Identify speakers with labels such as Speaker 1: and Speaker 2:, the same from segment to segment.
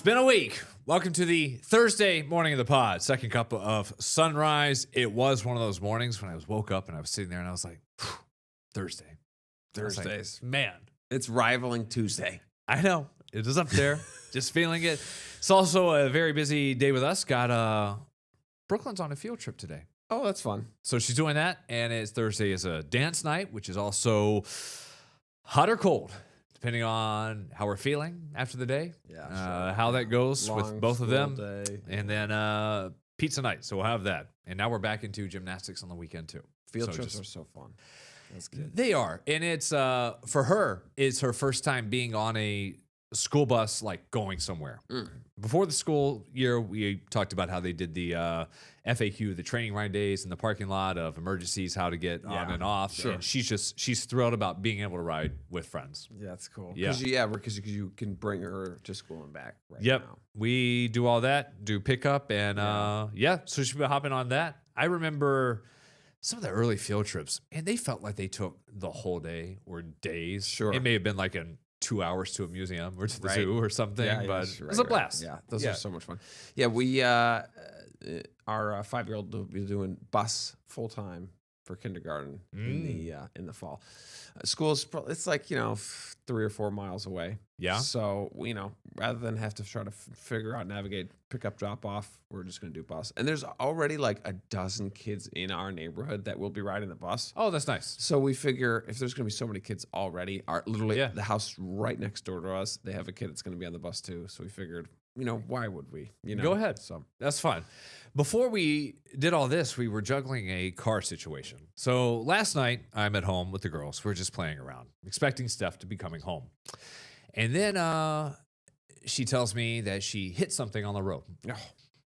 Speaker 1: It's been a week. Welcome to the Thursday morning of the pod, second cup of sunrise. It was one of those mornings when I woke up and I was sitting there and I was like, Thursday.
Speaker 2: Thursdays.
Speaker 1: Man,
Speaker 2: It's rivaling Tuesday.
Speaker 1: I know. It is up there. Just feeling it. It's also a very busy day with us. Brooklyn's on a field trip today.
Speaker 2: Oh, that's fun.
Speaker 1: So she's doing that. And it's Thursday is a dance night, which is also hot or cold, depending on how we're feeling after the day.
Speaker 2: Yeah, sure.
Speaker 1: How that goes
Speaker 2: Long
Speaker 1: with both of them.
Speaker 2: school day.
Speaker 1: And then pizza night. So we'll have that. And now we're back into gymnastics on the weekend too.
Speaker 2: Field
Speaker 1: So
Speaker 2: trips
Speaker 1: just-
Speaker 2: are so fun. That's good.
Speaker 1: They are. And it's for her, it's her first time being on a school bus, like going somewhere. Before the school year, we talked about how they did the FAQ, the training ride days in the parking lot of emergencies, how to get on
Speaker 2: Yeah,
Speaker 1: and off.
Speaker 2: sure.
Speaker 1: And she's thrilled about being able to ride with friends.
Speaker 2: Yeah, that's cool.
Speaker 1: Yeah.
Speaker 2: Because you can bring her to school and back right
Speaker 1: Yep.
Speaker 2: now.
Speaker 1: We do all that, do pickup, and so she'll be hopping on that. I remember some of the early field trips, and they felt like they took the whole day or days.
Speaker 2: Sure.
Speaker 1: It may have been like 2 hours to a museum or to the
Speaker 2: Right.
Speaker 1: zoo or something,
Speaker 2: Yeah,
Speaker 1: but
Speaker 2: yes,
Speaker 1: it was a blast.
Speaker 2: Yeah, those
Speaker 1: Yeah.
Speaker 2: are so much fun. Yeah, we our 5-year-old will be doing bus full time for kindergarten in the fall. School's it's like 3 or 4 miles away.
Speaker 1: Yeah.
Speaker 2: So rather than have to try to figure out navigate pick up drop off, we're just gonna do bus. And there's already like a dozen kids in our neighborhood that will be riding the bus.
Speaker 1: Oh, that's nice.
Speaker 2: So we figure if there's going to be so many kids already, literally
Speaker 1: Yeah.
Speaker 2: the house right next door to us, they have a kid that's going to be on the bus too. So we figured, why would we?
Speaker 1: Go ahead.
Speaker 2: So
Speaker 1: That's fun. Before we did all this, we were juggling a car situation. So last night, I'm at home with the girls. We're just playing around, expecting Steph to be coming home. And then she tells me that she hit something on the road.
Speaker 2: oh,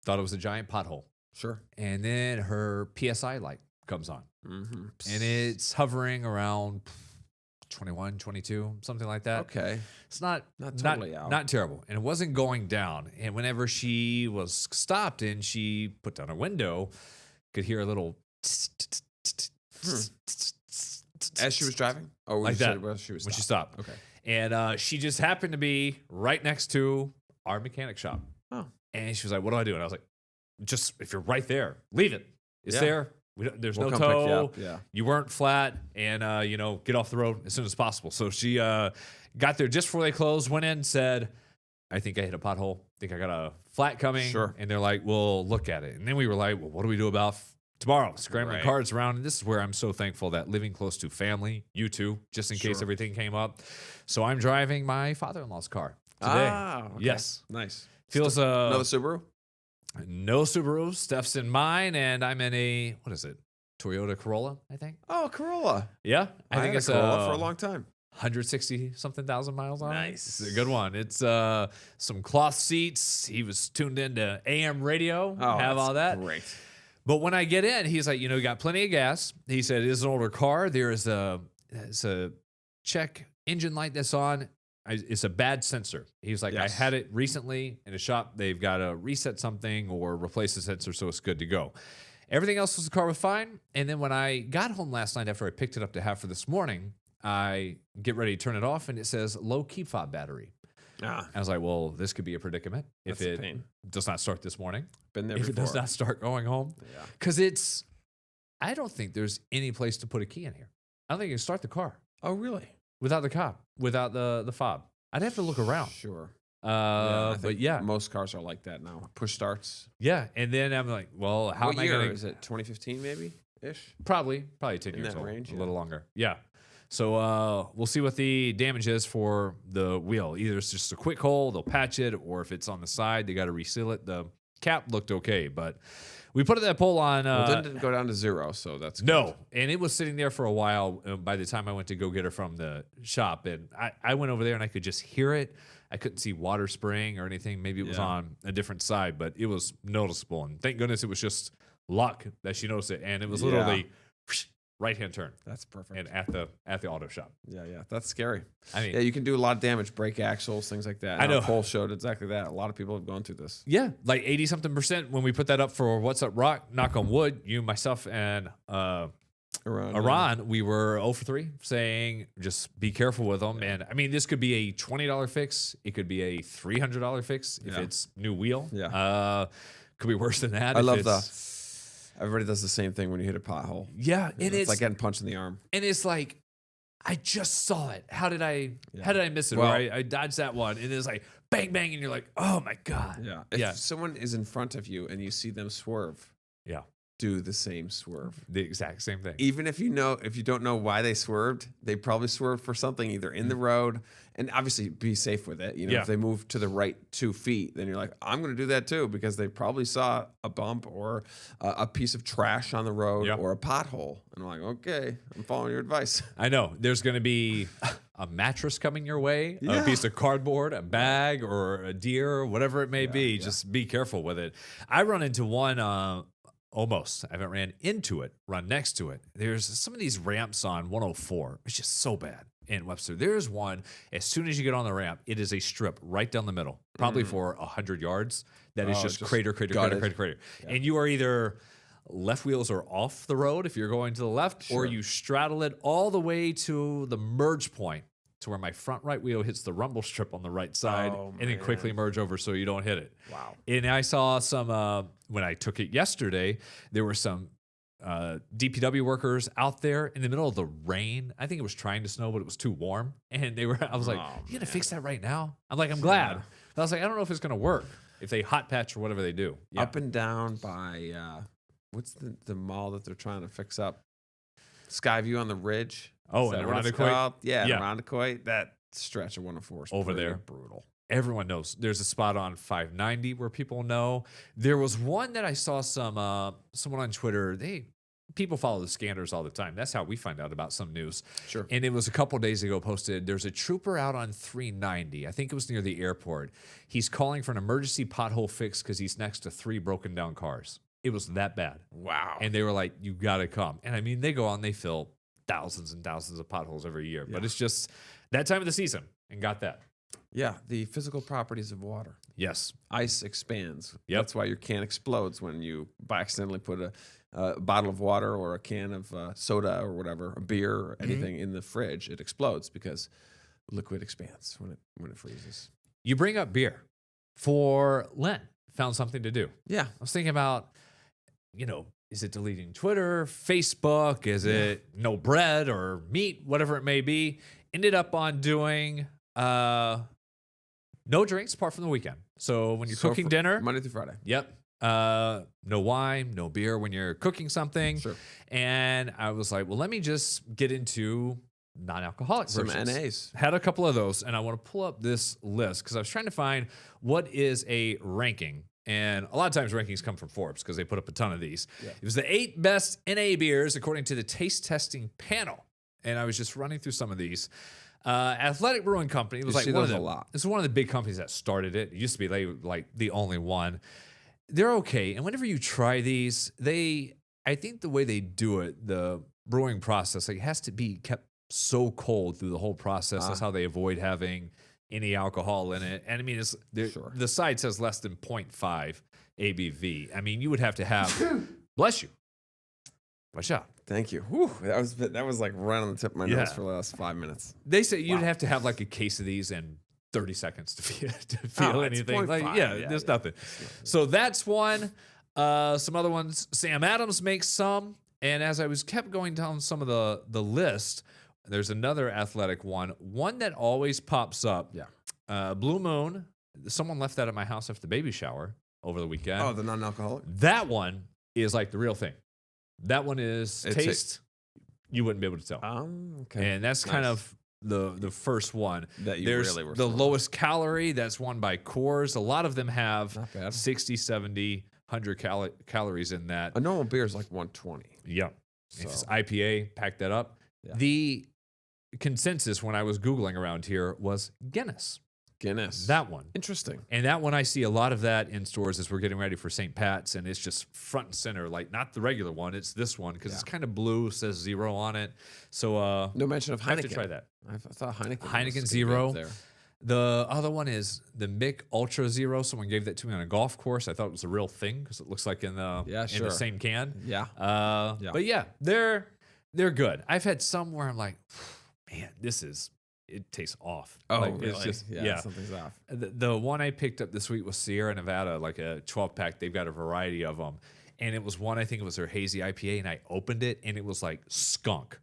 Speaker 1: Thought it was a giant pothole.
Speaker 2: sure.
Speaker 1: And then her PSI light comes on.
Speaker 2: Mm-hmm.
Speaker 1: And it's hovering around 21, 22, something like that.
Speaker 2: Okay.
Speaker 1: It's not
Speaker 2: totally out.
Speaker 1: not terrible. And it wasn't going down. And whenever she was stopped and she put down her window, could hear a little
Speaker 2: As she was driving, or
Speaker 1: Like that,
Speaker 2: when she was
Speaker 1: when she
Speaker 2: stopped?
Speaker 1: stopped.
Speaker 2: Okay.
Speaker 1: And she just happened to be right next to our mechanic shop.
Speaker 2: Oh.
Speaker 1: And she was like, "What do I do?" And I was like, "Just if you're right there, leave it. It's
Speaker 2: Yeah.
Speaker 1: there. There's
Speaker 2: We'll
Speaker 1: no
Speaker 2: come pick you
Speaker 1: tow.
Speaker 2: up, yeah.
Speaker 1: You weren't flat, and get off the road as soon as possible." So she got there just before they closed. Went in, said, "I think I hit a pothole. think I got a flat coming."
Speaker 2: Sure.
Speaker 1: And they're like, "Well, look at it." And then we were like, "Well, what do we do about tomorrow?" Scrambling
Speaker 2: Right.
Speaker 1: cards around. And this is where I'm so thankful that living close to family, you too, just in case
Speaker 2: Sure.
Speaker 1: everything came up. So I'm driving my father-in-law's car today.
Speaker 2: Okay.
Speaker 1: Yes.
Speaker 2: Nice.
Speaker 1: Feels
Speaker 2: Another Subaru?
Speaker 1: no Subaru. Steph's in mine, and I'm in a what is it? Toyota Corolla, I think.
Speaker 2: Oh, Corolla.
Speaker 1: Yeah,
Speaker 2: I
Speaker 1: think
Speaker 2: had
Speaker 1: it's
Speaker 2: a Corolla for a long time.
Speaker 1: 160 something thousand miles on it.
Speaker 2: Nice.
Speaker 1: It's a good one. It's some cloth seats. He was tuned into AM radio.
Speaker 2: Oh,
Speaker 1: have all that.
Speaker 2: Great.
Speaker 1: But when I get in, he's like, you got plenty of gas. He said, it is an older car. There is a check engine light that's on. It's a bad sensor. He's like,
Speaker 2: Yes.
Speaker 1: I had it recently in a shop. They've got to reset something or replace the sensor so it's good to go. Everything else was the car was fine. And then when I got home last night after I picked it up to have for this morning, I get ready to turn it off and it says low keep fob battery.
Speaker 2: Ah,
Speaker 1: I was like, well, this could be a predicament if
Speaker 2: that's a
Speaker 1: it
Speaker 2: pain.
Speaker 1: does not start this morning.
Speaker 2: Been there
Speaker 1: If
Speaker 2: before.
Speaker 1: it does not start going home.
Speaker 2: Yeah.
Speaker 1: Because I don't think there's any place to put a key in here. I don't think you can start the car
Speaker 2: Oh, really?
Speaker 1: without without the fob. I'd have to look around.
Speaker 2: Sure. I
Speaker 1: But
Speaker 2: think
Speaker 1: yeah,
Speaker 2: most cars are like that now. Push starts.
Speaker 1: yeah. And then I'm like, well, how
Speaker 2: What
Speaker 1: am I
Speaker 2: year
Speaker 1: going
Speaker 2: is it? 2015 maybe ish.
Speaker 1: Probably 10
Speaker 2: In
Speaker 1: years
Speaker 2: that
Speaker 1: old,
Speaker 2: range,
Speaker 1: a
Speaker 2: yeah.
Speaker 1: little longer. Yeah. So we'll see what the damage is for the wheel. Either it's just a quick hole, they'll patch it, or if it's on the side, they got to reseal it. The cap looked okay, but we put that pole on.
Speaker 2: Well, then it didn't go down to 0, so that's good.
Speaker 1: No, and it was sitting there for a while by the time I went to go get her from the shop. And I went over there and I could just hear it. I couldn't see water spraying or anything. Maybe it was
Speaker 2: Yeah.
Speaker 1: on a different side, but it was noticeable. And thank goodness it was just luck that she noticed it. And it was literally right-hand turn
Speaker 2: That's perfect.
Speaker 1: and at the auto shop.
Speaker 2: Yeah, that's scary.
Speaker 1: I mean,
Speaker 2: Yeah, you can do a lot of damage, break axles, things like that.
Speaker 1: I know.
Speaker 2: Our poll showed exactly that. A lot of people have gone through this.
Speaker 1: yeah, like 80-something% when we put that up for What's Up Rock, knock on wood, you, myself, and Iran, we were 0 for 3, saying just be careful with them. And I mean, this could be a $20 fix. It could be a $300 fix if it's new wheel.
Speaker 2: Yeah.
Speaker 1: Could be worse than that.
Speaker 2: I
Speaker 1: if
Speaker 2: love
Speaker 1: it's-
Speaker 2: everybody does the same thing when you hit a pothole.
Speaker 1: Yeah,
Speaker 2: You
Speaker 1: and
Speaker 2: know,
Speaker 1: it's
Speaker 2: like getting punched in the arm.
Speaker 1: and it's like I just saw it. How did I miss it?
Speaker 2: Well-
Speaker 1: or I dodged that one, and it's like bang bang, and you're like, oh my god.
Speaker 2: Yeah. If
Speaker 1: Yeah.
Speaker 2: someone is in front of you and you see them swerve,
Speaker 1: Yeah.
Speaker 2: do the same swerve.
Speaker 1: The exact same thing.
Speaker 2: Even if you don't know why they swerved, they probably swerved for something either in the road, and obviously be safe with it. You know,
Speaker 1: Yeah.
Speaker 2: if they move to the right 2 feet, then you're like, I'm going to do that too, because they probably saw a bump or a piece of trash on the road
Speaker 1: Yeah.
Speaker 2: or a pothole, and I'm like, okay, I'm following your advice.
Speaker 1: I know there's going to be a mattress coming your way, a piece of cardboard, a bag, or a deer, whatever it may be. Just be careful with it. I run into one. Almost. I haven't ran into it, run next to it. There's some of these ramps on 104. It's just so bad in Webster. There's one, as soon as you get on the ramp, it is a strip right down the middle, probably for 100 yards. That is just crater. And you are either left wheels are off the road if you're going to the left, or you straddle it all the way to the merge point to where my front right wheel hits the rumble strip on the right side and then quickly merge over so you don't hit it.
Speaker 2: Wow.
Speaker 1: And I saw some, when I took it yesterday, there were some DPW workers out there in the middle of the rain. I think it was trying to snow, but it was too warm. And I was like, you gonna fix that right now? I'm like, I'm glad. But I was like, I don't know if it's gonna work if they hot patch or whatever they do. Yeah.
Speaker 2: Up and down by, what's the mall that they're trying to fix up? Skyview on the Ridge.
Speaker 1: Oh,
Speaker 2: Is
Speaker 1: in
Speaker 2: that what it's
Speaker 1: Irondequoit?
Speaker 2: called? Yeah,
Speaker 1: Yeah.
Speaker 2: Irondequoit. That stretch of 104 is
Speaker 1: Over
Speaker 2: pretty
Speaker 1: there.
Speaker 2: brutal.
Speaker 1: Everyone knows there's a spot on 590 where people know. There was one that I saw someone on Twitter. People follow the scanners all the time. That's how we find out about some news.
Speaker 2: Sure.
Speaker 1: And it was a couple days ago posted. There's a trooper out on 390. I think it was near the airport. He's calling for an emergency pothole fix because he's next to 3 broken down cars. It was that bad.
Speaker 2: Wow.
Speaker 1: And they were like, you got to come. And I mean, they go on, they fill thousands and thousands of potholes every year. But it's just that time of the season and got that.
Speaker 2: Yeah, the physical properties of water.
Speaker 1: Yes.
Speaker 2: Ice expands.
Speaker 1: Yep.
Speaker 2: That's why your can explodes when you by accidentally put a bottle of water or a can of soda or whatever, a beer or anything in the fridge. It explodes because liquid expands when it freezes.
Speaker 1: You bring up beer. For Lent, found something to do.
Speaker 2: Yeah.
Speaker 1: I was thinking about, is it deleting Twitter, Facebook? Is it no bread or meat, whatever it may be? Ended up on doing no drinks apart from the weekend. So when you're cooking dinner,
Speaker 2: Monday through Friday.
Speaker 1: yep. No wine, no beer when you're cooking something.
Speaker 2: Sure.
Speaker 1: And I was like, well, let me just get into non-alcoholic
Speaker 2: Some
Speaker 1: versions.
Speaker 2: NAs.
Speaker 1: Had a couple of those, and I want to pull up this list because I was trying to find what is a ranking. And a lot of times rankings come from Forbes because they put up a ton of these.
Speaker 2: Yeah.
Speaker 1: It was the 8 best NA beers according to the taste testing panel. And I was just running through some of these. Athletic Brewing Company was
Speaker 2: You
Speaker 1: like
Speaker 2: see
Speaker 1: one of
Speaker 2: those
Speaker 1: the,
Speaker 2: a lot.
Speaker 1: It's one of the big companies that started it. It used to be like the only one. They're okay. And whenever you try these, I think the way they do it, the brewing process, it has to be kept so cold through the whole process. That's how they avoid having any alcohol in it. And I mean, the side says less than 0.5 ABV. I mean, you would have to have, bless you. Watch out.
Speaker 2: Thank you. Whew, that was like right on the tip of my nose for the last 5 minutes.
Speaker 1: They say you'd have to have like a case of these in 30 seconds to feel
Speaker 2: it's
Speaker 1: anything.
Speaker 2: 0.5.
Speaker 1: There's nothing. So that's one. Some other ones. Sam Adams makes some. And as I was kept going down some of the list, there's another athletic one. One that always pops up.
Speaker 2: Yeah.
Speaker 1: Blue Moon. Someone left that at my house after the baby shower over the weekend.
Speaker 2: Oh, the non-alcoholic?
Speaker 1: That one is like the real thing. That one is taste. You wouldn't be able to tell.
Speaker 2: Okay.
Speaker 1: And that's kind of the first one.
Speaker 2: That you
Speaker 1: There's
Speaker 2: really were
Speaker 1: the
Speaker 2: throwing.
Speaker 1: lowest calorie. That's one by Coors. A lot of them have
Speaker 2: Not bad.
Speaker 1: 60, 70, 100 calories in that.
Speaker 2: A normal beer is like 120.
Speaker 1: Yeah. If it's
Speaker 2: So-
Speaker 1: IPA, pack that up.
Speaker 2: Yeah.
Speaker 1: The consensus when I was Googling around here was Guinness.
Speaker 2: Guinness.
Speaker 1: That one.
Speaker 2: Interesting.
Speaker 1: And that one, I see a lot of that in stores as we're getting ready for St. Pat's, and it's just front and center, like not the regular one, it's this one because it's kind of blue, says 0 on it. So
Speaker 2: No mention of Heineken.
Speaker 1: I have to try that.
Speaker 2: I thought Heineken. was
Speaker 1: Heineken
Speaker 2: gonna be
Speaker 1: Zero.
Speaker 2: up there.
Speaker 1: The other one is the Mick Ultra Zero. Someone gave that to me on a golf course. I thought it was a real thing because it looks like in the
Speaker 2: Yeah,
Speaker 1: in
Speaker 2: sure.
Speaker 1: the same can.
Speaker 2: Yeah.
Speaker 1: But yeah, they're They're good. I've had some where I'm like, man, it tastes off. Like, it's just, yeah.
Speaker 2: something's off.
Speaker 1: The one I picked up this week was Sierra Nevada, like a 12-pack. They've got a variety of them. And it was one, I think it was their hazy IPA, and I opened it, and it was like skunk.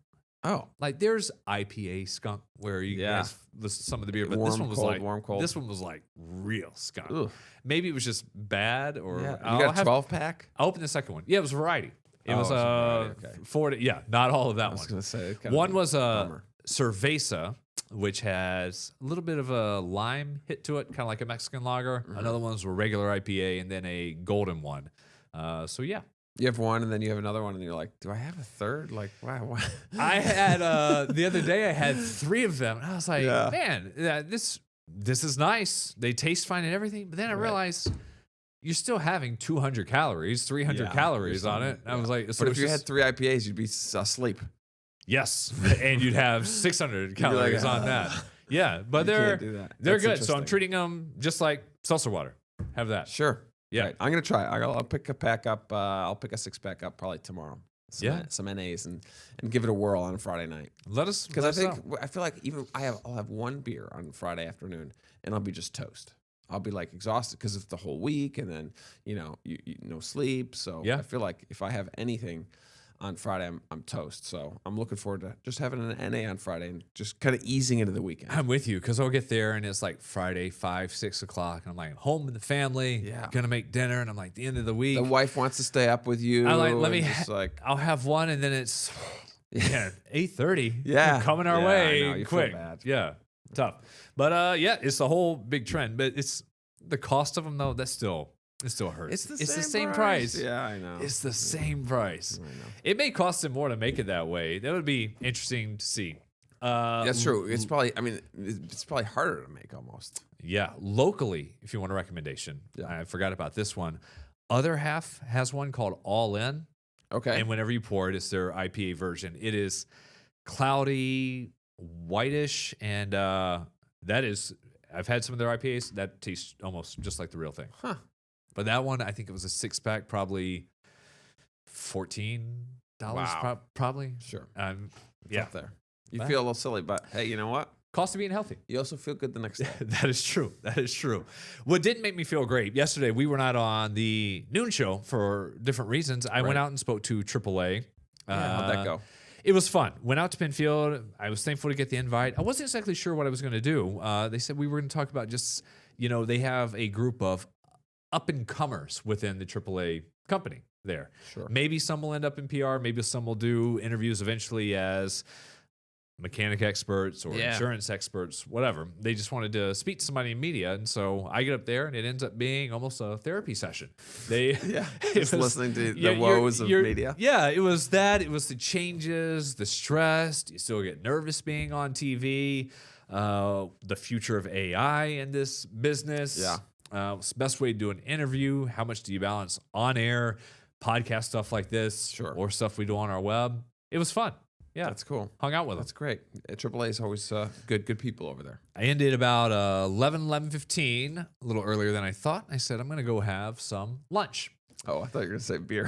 Speaker 2: Oh,
Speaker 1: Like there's IPA skunk where you guys listen to some of the beer, but this one was
Speaker 2: cold,
Speaker 1: like
Speaker 2: warm, cold.
Speaker 1: This one was like real skunk.
Speaker 2: Ugh.
Speaker 1: Maybe it was just bad, or
Speaker 2: Yeah. You got a 12-pack?
Speaker 1: I'll open the second one. Yeah, it was variety. It was
Speaker 2: it's a variety, okay.
Speaker 1: 40. Yeah, not all of that
Speaker 2: I was
Speaker 1: one.
Speaker 2: going to say. It's kinda
Speaker 1: One was a
Speaker 2: bummer.
Speaker 1: Cerveza, which has a little bit of a lime hit to it, kind of like a Mexican lager.
Speaker 2: Mm-hmm.
Speaker 1: Another one's a regular IPA, and then a golden one. So yeah.
Speaker 2: You have one, and then you have another one, and you're like, do I have a third? Like, wow.
Speaker 1: I had the other day I had 3 of them, and I was like,
Speaker 2: Yeah.
Speaker 1: man, this is nice. They taste fine and everything, but then I realized you're still having 200 calories, 300
Speaker 2: Yeah,
Speaker 1: calories
Speaker 2: you're
Speaker 1: on it.
Speaker 2: still-
Speaker 1: I was like, so
Speaker 2: But
Speaker 1: it's
Speaker 2: if you
Speaker 1: just-
Speaker 2: had 3 IPAs, you'd be asleep.
Speaker 1: yes, and you'd have 600 calories on that. Yeah, but
Speaker 2: You
Speaker 1: they're
Speaker 2: can't do that.
Speaker 1: they're
Speaker 2: That's
Speaker 1: good. So I'm
Speaker 2: interesting.
Speaker 1: treating them just like seltzer water. Have that.
Speaker 2: Sure.
Speaker 1: Yeah.
Speaker 2: Right. I'm gonna try. I'll pick a pack up. I'll pick a 6-pack up probably tomorrow. Some NAs and give it a whirl on a Friday night.
Speaker 1: Let us
Speaker 2: Because
Speaker 1: let us
Speaker 2: I feel like even I'll have one beer on Friday afternoon and I'll be just toast. I'll be like exhausted because of the whole week, and then you no sleep. So
Speaker 1: Yeah.
Speaker 2: I feel like if I have anything on Friday, I'm toast. So I'm looking forward to just having an NA on Friday and just kind of easing into the weekend.
Speaker 1: I'm with you because I'll get there and it's like Friday, 5, 6 o'clock, and I'm like home with the family.
Speaker 2: Yeah.
Speaker 1: Gonna make dinner, and I'm like the end of the week.
Speaker 2: The wife wants to stay up with you.
Speaker 1: I like let me.
Speaker 2: and just like
Speaker 1: I'll have one, and then it's 8:30.
Speaker 2: Yeah.
Speaker 1: coming our
Speaker 2: Yeah, I
Speaker 1: way
Speaker 2: know. You feel
Speaker 1: quick.
Speaker 2: bad.
Speaker 1: Yeah, tough. But yeah, it's the whole big trend. But it's the cost of them though. It still hurts.
Speaker 2: it's the
Speaker 1: same price.
Speaker 2: Yeah, I know.
Speaker 1: It's the same price.
Speaker 2: I know.
Speaker 1: It may cost them more to make it that way. That would be interesting to see.
Speaker 2: That's true. It's probably. I mean, it's probably harder to make almost.
Speaker 1: Yeah, locally, if you want a recommendation,
Speaker 2: Yeah.
Speaker 1: I forgot about this one. Other Half has one called All In,
Speaker 2: Okay.
Speaker 1: and whenever you pour it, it's their IPA version. It is cloudy, whitish, and that is. I've had some of their IPAs that taste almost just like the real thing.
Speaker 2: Huh.
Speaker 1: But that one, I think it was a 6-pack, probably $14,
Speaker 2: Wow.
Speaker 1: probably.
Speaker 2: Sure. It's
Speaker 1: Yeah,
Speaker 2: up there. You
Speaker 1: Wow.
Speaker 2: feel a little silly, but hey, you know what?
Speaker 1: cost of being healthy.
Speaker 2: You also feel good the next day.
Speaker 1: That is true. That is true. What didn't make me feel great yesterday, we were not on the noon show for different reasons. I went
Speaker 2: Right.
Speaker 1: out and spoke to AAA.
Speaker 2: Yeah, how'd that go?
Speaker 1: It was fun. Went out to Penfield. I was thankful to get the invite. I wasn't exactly sure what I was going to do. They said we were going to talk about just, they have a group of up and comers within the AAA company there.
Speaker 2: Sure.
Speaker 1: Maybe some will end up in PR. Maybe some will do interviews eventually as mechanic experts or
Speaker 2: Yeah.
Speaker 1: insurance experts, whatever. They just wanted to speak to somebody in media. And so I get up there and it ends up being almost a therapy session. They
Speaker 2: Yeah.
Speaker 1: it
Speaker 2: Just
Speaker 1: was-
Speaker 2: listening to the
Speaker 1: you're-
Speaker 2: woes of
Speaker 1: you're-
Speaker 2: media.
Speaker 1: Yeah, it was that. It was the changes, the stress. You still get nervous being on TV. The future of AI in this business.
Speaker 2: Yeah.
Speaker 1: What's the best way to do an interview? How much do you balance on air, podcast stuff like this,
Speaker 2: Sure.
Speaker 1: or stuff we do on our web? It was fun. Yeah,
Speaker 2: That's cool.
Speaker 1: hung out with them.
Speaker 2: That's great. AAA is always good people over there.
Speaker 1: I ended about 11:15, a little earlier than I thought. I said, I'm going to go have some lunch.
Speaker 2: Oh, I thought you were going to say beer.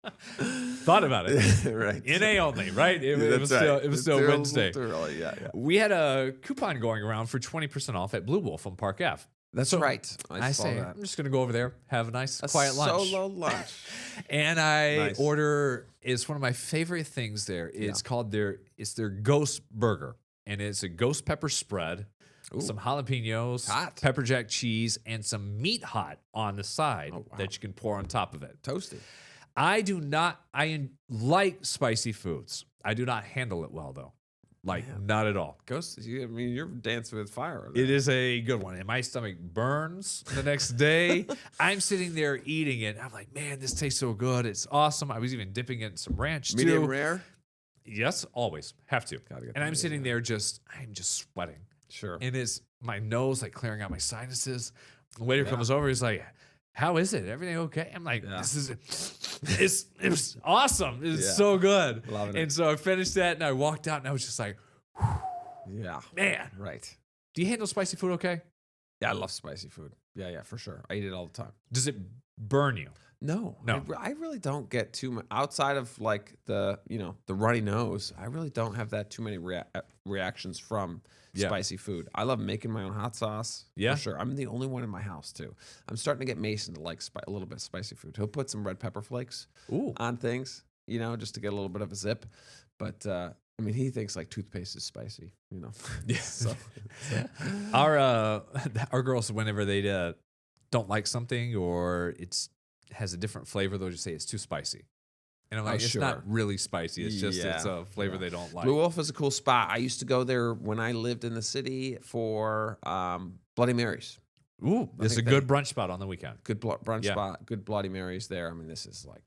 Speaker 1: Thought about it.
Speaker 2: Right.
Speaker 1: NA only, right? It
Speaker 2: That's
Speaker 1: was
Speaker 2: right.
Speaker 1: still, it was
Speaker 2: It's
Speaker 1: still
Speaker 2: too-
Speaker 1: Wednesday.
Speaker 2: too early. Yeah, yeah.
Speaker 1: We had a coupon going around for 20% off at Blue Wolf on Park Ave.
Speaker 2: That's
Speaker 1: So
Speaker 2: right. I saw
Speaker 1: say,
Speaker 2: that.
Speaker 1: I'm just going to go over there, have a nice,
Speaker 2: A
Speaker 1: quiet lunch.
Speaker 2: solo lunch.
Speaker 1: And I
Speaker 2: Nice.
Speaker 1: order, it's one of my favorite things there. It's called their Ghost Burger. And it's a ghost pepper spread, some jalapenos,
Speaker 2: Hot.
Speaker 1: pepper jack cheese, and some meat hot on the side
Speaker 2: Oh, wow.
Speaker 1: that you can pour on top of it.
Speaker 2: Toasty.
Speaker 1: I like spicy foods. I do not handle it well, though. Like, not at all.
Speaker 2: Ghost. I mean, you're dancing with fire. Over there.
Speaker 1: It is a good one. And my stomach burns the next day. I'm sitting there eating it. I'm like, man, this tastes so good. It's awesome. I was even dipping it in some ranch,
Speaker 2: Medium
Speaker 1: too.
Speaker 2: rare.
Speaker 1: Yes, always. Have to.
Speaker 2: Gotta get
Speaker 1: And
Speaker 2: the
Speaker 1: I'm sitting
Speaker 2: medium
Speaker 1: there I'm just sweating.
Speaker 2: Sure.
Speaker 1: And it's my nose like clearing out my sinuses. The waiter comes over. He's like, how is it? Everything okay? I'm like, it was awesome. It's
Speaker 2: Yeah.
Speaker 1: so good.
Speaker 2: Loving it.
Speaker 1: And so I finished that and I walked out and I was just like,
Speaker 2: Yeah.
Speaker 1: man,
Speaker 2: Right.
Speaker 1: do you handle spicy food okay?
Speaker 2: Yeah, I love spicy food. Yeah, yeah, for sure. I eat it all the time.
Speaker 1: Does it burn you?
Speaker 2: No,
Speaker 1: No.
Speaker 2: I really don't get too much outside of like the runny nose. I really don't have that too many reactions from
Speaker 1: Yeah.
Speaker 2: spicy food. I love making my own hot sauce.
Speaker 1: Yeah?
Speaker 2: For sure. I'm the only one in my house too. I'm starting to get Mason to like a little bit of spicy food. He'll put some red pepper flakes
Speaker 1: Ooh.
Speaker 2: on things, just to get a little bit of a zip. But I mean, he thinks like toothpaste is spicy.
Speaker 1: Yeah.
Speaker 2: So,
Speaker 1: Our girls, whenever they don't like something or has a different flavor, they'll just say it's too spicy. And I'm like, it's
Speaker 2: sure.
Speaker 1: not really spicy. It's just it's
Speaker 2: Yeah,
Speaker 1: a flavor they don't like.
Speaker 2: Blue Wolf is a cool spot. I used to go there when I lived in the city for Bloody Marys.
Speaker 1: Ooh, it's a
Speaker 2: think
Speaker 1: good brunch spot on the weekend.
Speaker 2: Good brunch
Speaker 1: Yeah.
Speaker 2: spot. Good Bloody Marys there. I mean, this is like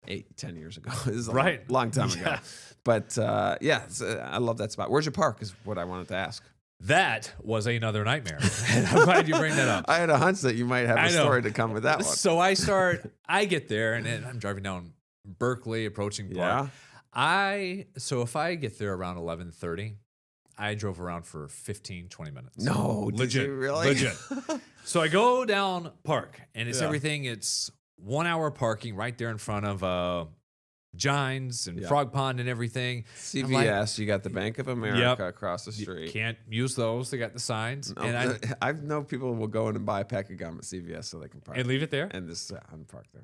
Speaker 2: 8-10 years ago. This is a
Speaker 1: Right.
Speaker 2: long time ago.
Speaker 1: Yeah.
Speaker 2: But I love that spot. Where's your park? Is what I wanted to ask.
Speaker 1: That was another nightmare. And I'm glad you bring that up.
Speaker 2: I had a hunch that you might have
Speaker 1: I
Speaker 2: a
Speaker 1: know.
Speaker 2: story to come with that one.
Speaker 1: So I get there and then I'm driving down Berkeley, approaching Park.
Speaker 2: Yeah.
Speaker 1: So if I get there around 11:30, I drove around for 15, 20 minutes.
Speaker 2: No, did
Speaker 1: legit,
Speaker 2: you really?
Speaker 1: legit. So I go down Park and it's
Speaker 2: Yeah.
Speaker 1: everything. It's 1 hour parking right there in front of Gines and
Speaker 2: Yeah.
Speaker 1: Frog Pond and everything.
Speaker 2: CVS, you got the Bank of America across the
Speaker 1: You
Speaker 2: street.
Speaker 1: can't use those. They got the signs.
Speaker 2: No,
Speaker 1: And
Speaker 2: I know people will go in and buy a pack of gum at CVS so they can park
Speaker 1: and leave it there.
Speaker 2: and just unpark there.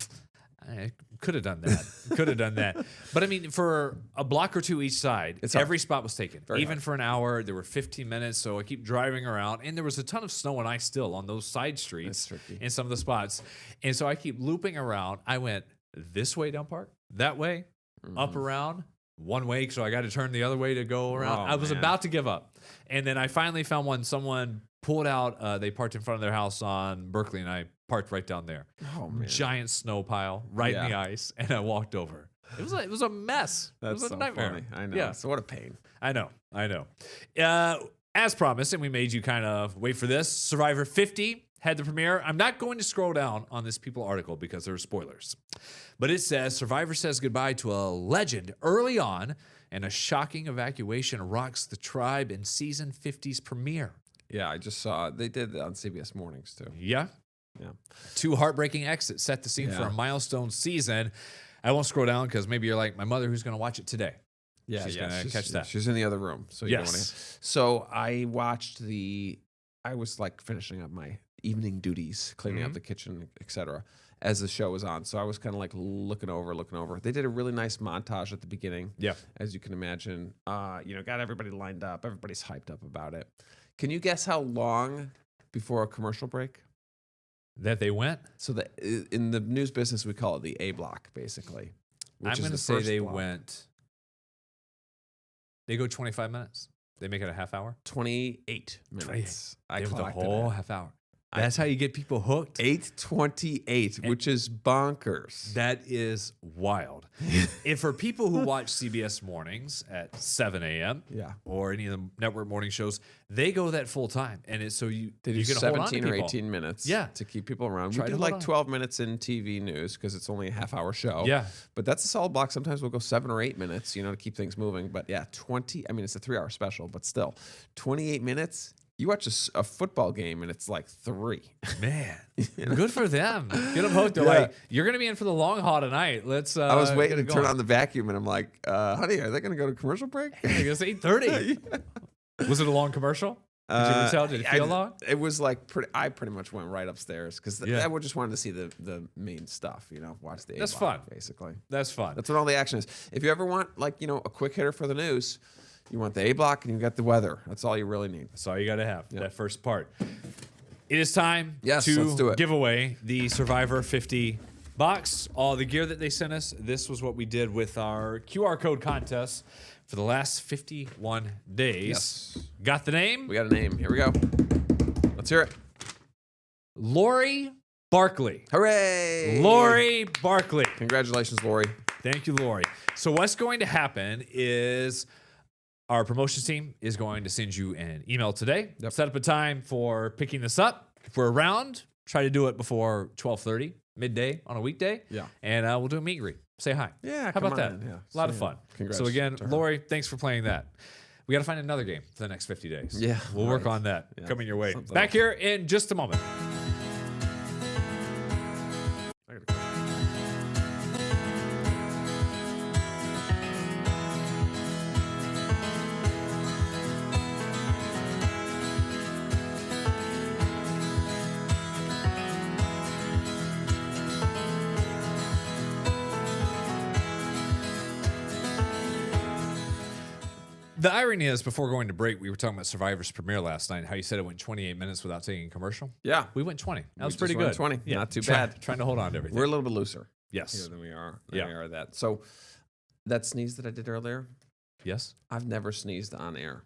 Speaker 1: I could have done that. Could have done that. But I mean, for a block or two each side,
Speaker 2: It's hard.
Speaker 1: every spot was taken.
Speaker 2: Very
Speaker 1: Even
Speaker 2: hard.
Speaker 1: for an hour, there were 15 minutes. So I keep driving around, and there was a ton of snow and ice still on those side streets
Speaker 2: That's tricky.
Speaker 1: in some of the spots. And so I keep looping around. I went this way down Park, that way, up around, one way. So I got to turn the other way to go around.
Speaker 2: Oh,
Speaker 1: I was
Speaker 2: man.
Speaker 1: about to give up. And then I finally found one. Someone pulled out, they parked in front of their house on Berkeley, and I parked right down there.
Speaker 2: Oh man,
Speaker 1: Giant snow pile right in the
Speaker 2: Yeah.
Speaker 1: ice, and I walked over. It was a mess.
Speaker 2: that's
Speaker 1: it was a
Speaker 2: so
Speaker 1: nightmare.
Speaker 2: funny. I know.
Speaker 1: Yeah,
Speaker 2: So what a pain.
Speaker 1: I know. As promised, and we made you kind of wait for this. Survivor 50 had the premiere. I'm not going to scroll down on this People article because there are spoilers, but it says Survivor says goodbye to a legend early on, and a shocking evacuation rocks the tribe in season 50's premiere.
Speaker 2: Yeah, I just saw they did that on CBS Mornings too.
Speaker 1: Yeah.
Speaker 2: Yeah.
Speaker 1: 2 heartbreaking exits set the scene for
Speaker 2: Yeah.
Speaker 1: a milestone season. I won't scroll down because maybe you're like my mother who's going to watch it today.
Speaker 2: Yeah,
Speaker 1: She's gonna catch that.
Speaker 2: She's in the other room, so you don't want to.
Speaker 1: Yes.
Speaker 2: So I watched I was like finishing up my evening duties, cleaning
Speaker 1: Mm-hmm.
Speaker 2: up the kitchen, etc. As the show was on, so I was kind of like looking over. They did a really nice montage at the beginning.
Speaker 1: Yeah.
Speaker 2: As you can imagine, got everybody lined up. Everybody's hyped up about it. Can you guess how long before a commercial break?
Speaker 1: That they went?
Speaker 2: So in the news business, we call it the A block, basically.
Speaker 1: I'm
Speaker 2: Which is
Speaker 1: going to
Speaker 2: the
Speaker 1: say
Speaker 2: first
Speaker 1: they
Speaker 2: block.
Speaker 1: went. They go 25 minutes. They make it a half hour.
Speaker 2: 28 minutes. I
Speaker 1: They have the
Speaker 2: clocked it
Speaker 1: whole
Speaker 2: at
Speaker 1: half hour. That's how you get people hooked.
Speaker 2: 8:28, which is bonkers.
Speaker 1: That is wild. And for people who watch CBS mornings at 7 a.m.
Speaker 2: Yeah.
Speaker 1: or any of the network morning shows, they go that full time, and it's so you
Speaker 2: They do
Speaker 1: you can hold on to
Speaker 2: 17 or
Speaker 1: people.
Speaker 2: 18 minutes
Speaker 1: Yeah.
Speaker 2: to keep people around.
Speaker 1: Try
Speaker 2: We
Speaker 1: to
Speaker 2: did
Speaker 1: hold
Speaker 2: like
Speaker 1: on.
Speaker 2: 12 minutes in TV news because it's only a half-hour show.
Speaker 1: Yeah.
Speaker 2: But that's a solid block. Sometimes we'll go 7 or 8 minutes, to keep things moving. But yeah, it's a 3-hour special, but still, 28 minutes. You watch a football game and it's like 3.
Speaker 1: Man, good for them. Get them hooked. They're
Speaker 2: Yeah.
Speaker 1: like, you're going to be in for the long haul tonight. Let's.
Speaker 2: I was waiting
Speaker 1: get
Speaker 2: to
Speaker 1: it
Speaker 2: turn
Speaker 1: going."
Speaker 2: on the vacuum and I'm like, honey, are they going to go to commercial break?
Speaker 1: I guess 8:30. Was it a long commercial? Did you ever tell? Did it feel long?
Speaker 2: It was like I pretty much went right upstairs because
Speaker 1: Yeah.
Speaker 2: I just wanted to see the main stuff, watch the
Speaker 1: That's
Speaker 2: A-block,
Speaker 1: fun.
Speaker 2: basically.
Speaker 1: That's fun.
Speaker 2: That's what all the action is. If you ever want a quick hitter for the news, you want the A block and you got the weather. That's all you really need.
Speaker 1: That's all you got to have. That first part. It is time
Speaker 2: Yes, let's do
Speaker 1: to
Speaker 2: it.
Speaker 1: give away the Survivor 50 box. All the gear that they sent us. This was what we did with our QR code contest for the last 51 days.
Speaker 2: Yes.
Speaker 1: Got the name?
Speaker 2: We got a name. Here we go. Let's hear it.
Speaker 1: Lori Barkley.
Speaker 2: Hooray!
Speaker 1: Lori Barkley.
Speaker 2: Congratulations, Lori.
Speaker 1: Thank you, Lori. So what's going to happen is our promotions team is going to send you an email today.
Speaker 2: Yep.
Speaker 1: Set up a time for picking this up. If we're around, try to do it before 12:30, midday on a weekday.
Speaker 2: Yeah.
Speaker 1: And we'll do a meet and greet. Say hi.
Speaker 2: Yeah,
Speaker 1: How
Speaker 2: come
Speaker 1: about that?
Speaker 2: on in. Yeah.
Speaker 1: A lot of
Speaker 2: So,
Speaker 1: fun.
Speaker 2: congrats
Speaker 1: So again,
Speaker 2: to her.
Speaker 1: Lori, thanks for playing that. We got to find another game for the next 50 days.
Speaker 2: Yeah,
Speaker 1: We'll work
Speaker 2: right.
Speaker 1: on that
Speaker 2: Yeah,
Speaker 1: coming your way.
Speaker 2: something
Speaker 1: Back
Speaker 2: else.
Speaker 1: here in just a moment.
Speaker 2: I gotta go.
Speaker 1: The irony is, before going to break, we were talking about Survivor's premiere last night. How you said it went 28 minutes without taking a commercial.
Speaker 2: Yeah.
Speaker 1: We went 20. That was
Speaker 2: just
Speaker 1: pretty
Speaker 2: went
Speaker 1: good.
Speaker 2: 20. Not too bad.
Speaker 1: Trying to hold on to everything.
Speaker 2: We're a little bit looser
Speaker 1: Yes.
Speaker 2: here than we are.
Speaker 1: Yeah.
Speaker 2: We are that. So that sneeze that I did earlier,
Speaker 1: Yes.
Speaker 2: I've never sneezed on air.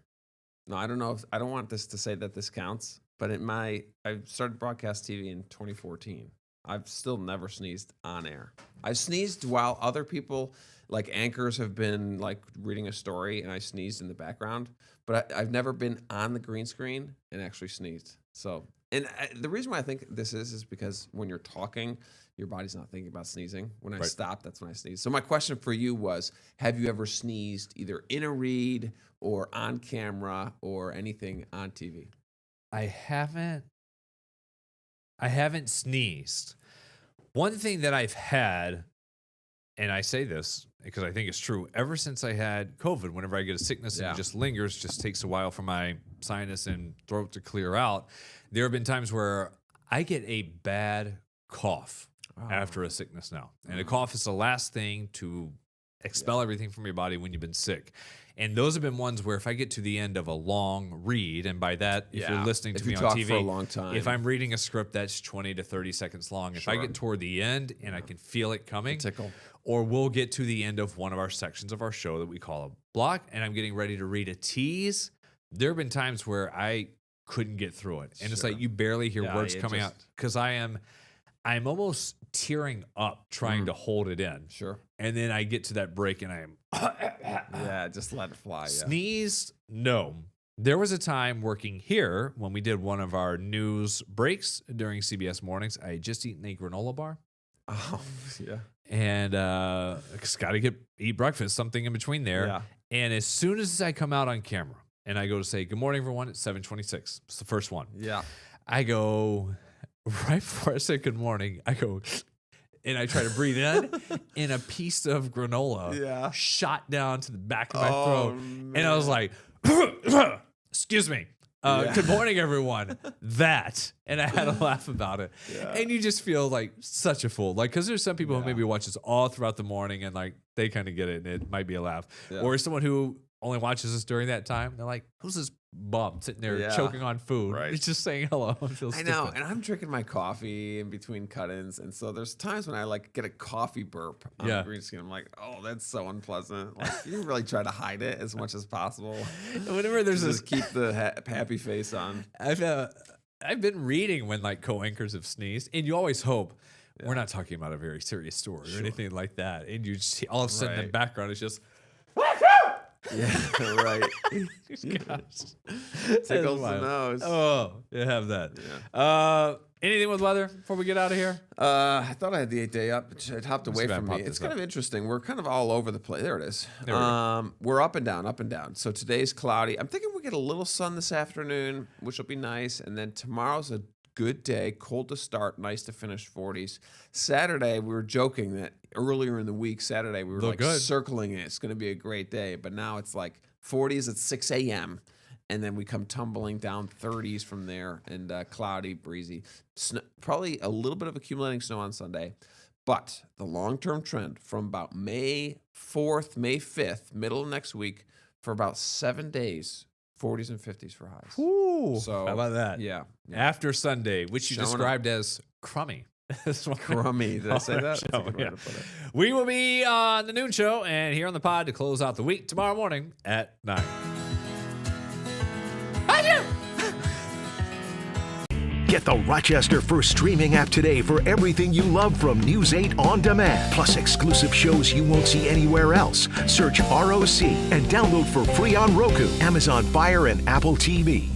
Speaker 2: No, I don't know if I don't want this to say that this counts, but I started broadcast TV in 2014. I've still never sneezed on air. I sneezed while other people, like anchors, have been like reading a story, and I sneezed in the background. But I've never been on the green screen and actually sneezed. So, the reason why I think this is because when you're talking, your body's not thinking about sneezing. When I stop, that's when I sneeze. So my question for you was, have you ever sneezed either in a read or on camera or anything on TV?
Speaker 1: I haven't sneezed. One thing that I've had, and I say this because I think it's true, ever since I had COVID, whenever I get a sickness and it just lingers, just takes a while for my sinus and throat to clear out, there have been times where I get a bad cough after a sickness now. And a cough is the last thing to expel everything from your body when you've been sick. And those have been ones where if I get to the end of a long read, and by that, if you're listening to me on TV,
Speaker 2: for a long time.
Speaker 1: if I'm reading a script that's 20 to 30 seconds long, if I get toward the end and I can feel it coming,
Speaker 2: tickle.
Speaker 1: Or we'll get to the end of one of our sections of our show that we call a block, and I'm getting ready to read a tease, there have been times where I couldn't get through it. And it's like you barely hear words coming out because I'm almost tearing up trying to hold it in.
Speaker 2: Sure.
Speaker 1: And then I get to that break and I am
Speaker 2: Just let it fly.
Speaker 1: Sneezed? No. There was a time working here when we did one of our news breaks during CBS Mornings. I had just eaten a granola bar.
Speaker 2: Oh, yeah.
Speaker 1: And just got to eat breakfast, something in between there.
Speaker 2: Yeah.
Speaker 1: And as soon as I come out on camera and I go to say, good morning, everyone, it's 7:26. It's the first one.
Speaker 2: Yeah.
Speaker 1: I go, right before I say good morning, I go, and I try to breathe in, and a piece of granola shot down to the back of my throat.
Speaker 2: Man.
Speaker 1: And I was like, excuse me. Good morning, everyone. That. And I had to laugh about it.
Speaker 2: Yeah.
Speaker 1: And you just feel like such a fool. Like, because there's some people who maybe watch this all throughout the morning and like they kind of get it and it might be a laugh. Yeah. Or someone who only watches us during that time. They're like, who's this bum sitting there choking on food?
Speaker 2: Right.
Speaker 1: It's just saying hello.
Speaker 2: I know. And I'm drinking my coffee in between cut-ins. And so there's times when I like get a coffee burp on the green screen. I'm like, oh, that's so unpleasant. Like you really try to hide it as much as possible.
Speaker 1: Whenever there's
Speaker 2: just keep the happy face on.
Speaker 1: I've been reading when like co-anchors have sneezed, and you always hope we're not talking about a very serious story or anything like that. And you just see all of a sudden in the background is just
Speaker 2: yeah, right.
Speaker 1: Gosh.
Speaker 2: Tickles the nose.
Speaker 1: Oh, you have that. Yeah. Anything with weather before we get out of here?
Speaker 2: I thought I had the 8-day up. It hopped away from me. It's kind of interesting. We're kind of all over the place. There it is. We're up and down, up and down. So today's cloudy. I'm thinking we get a little sun this afternoon, which will be nice. And then tomorrow's a good day, cold to start, nice to finish 40s. Saturday, we were joking that earlier in the week, Saturday, we were circling it. It's going to be a great day. But now it's like 40s at 6 a.m., and then we come tumbling down 30s from there, and cloudy, breezy. Probably a little bit of accumulating snow on Sunday. But the long-term trend from about May 4th, May 5th, middle of next week, for about 7 days, 40s and 50s for highs.
Speaker 1: Ooh,
Speaker 2: so
Speaker 1: how about that?
Speaker 2: Yeah.
Speaker 1: After Sunday, which you described as crummy.
Speaker 2: Crummy. Did I say that? That's a good way to put it.
Speaker 1: We will be on the noon show and here on the pod to close out the week tomorrow morning at 9.
Speaker 3: Get the Rochester First streaming app today for everything you love from News 8 On Demand, plus exclusive shows you won't see anywhere else. Search ROC and download for free on Roku, Amazon Fire, and Apple TV.